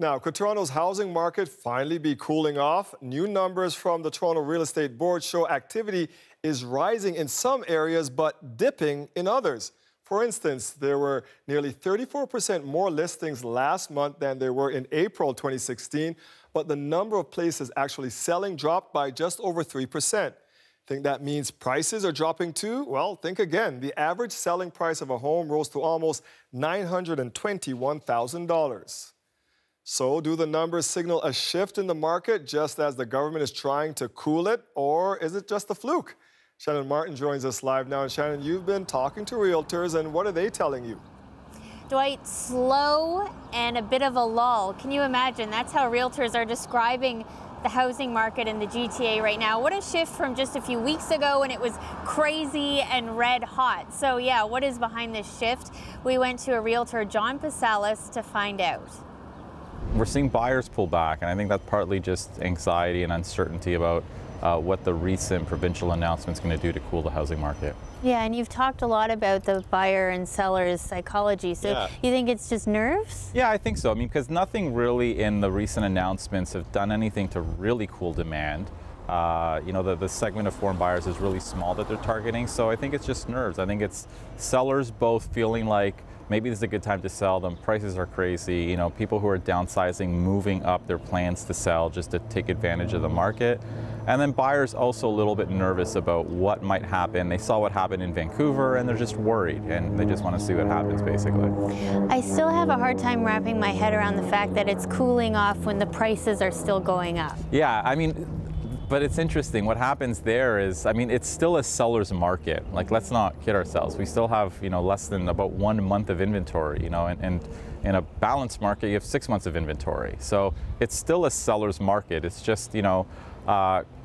Now, could Toronto's housing market finally be cooling off? New numbers from the Toronto Real Estate Board show activity is rising in some areas but dipping in others. For instance, there were nearly 34% more listings last month than there were in April 2016, but the number of places actually selling dropped by just over 3%. Think that means prices are dropping too? Well, think again. The average selling price of a home rose to almost $921,000. So do the numbers signal a shift in the market just as the government is trying to cool it, or is it just a fluke? Shannon Martin joins us live now. And Shannon, you've been talking to realtors, and what are they telling you? Dwight, slow and a bit of a lull. Can you imagine? That's how realtors are describing the housing market in the GTA right now. What a shift from just a few weeks ago when it was crazy and red hot. So yeah, what is behind this shift? We went to a realtor, John Pasalis, to find out. We're seeing buyers pull back, and I think that's partly just anxiety and uncertainty about what the recent provincial announcement is going to do to cool the housing market. Yeah, and you've talked a lot about the buyer and seller's psychology. So yeah. You think it's just nerves? Yeah, I think so. I mean, because nothing really in the recent announcements have done anything to really cool demand. You know, the segment of foreign buyers is really small that they're targeting, so I think it's just nerves. I think it's sellers both feeling like maybe this is a good time to sell them. Prices are crazy. You know, people who are downsizing, moving up their plans to sell just to take advantage of the market. And then buyers also a little bit nervous about what might happen. They saw what happened in Vancouver and they're just worried and they just want to see what happens, basically. I still have a hard time wrapping my head around the fact that it's cooling off when the prices are still going up. Yeah, I mean, but it's interesting. What happens there is, I mean, it's still a seller's market. Like, let's not kid ourselves. We still have, you know, less than about 1 month of inventory, you know, and in a balanced market, you have 6 months of inventory. So it's still a seller's market. It's just, you know,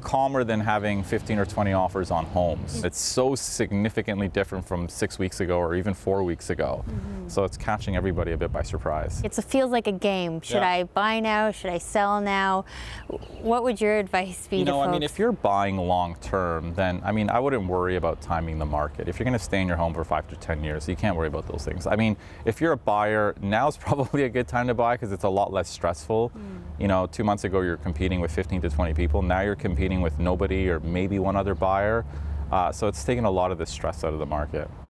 calmer than having 15 or 20 offers on homes. It's so significantly different from 6 weeks ago or even 4 weeks ago. So it's catching everybody a bit by surprise. It feels like a game. Should I buy now? Should I sell now? What would your advice be to folks? I mean, if you're buying long term, then, I mean, I wouldn't worry about timing the market. If you're going to stay in your home for 5 to 10 years, you can't worry about those things. I mean, if you're a buyer, now's probably a good time to buy because it's a lot less stressful. You know, 2 months ago, you're competing with 15 to 20 people. Now you're competing with nobody or maybe one other buyer. So it's taken a lot of the stress out of the market.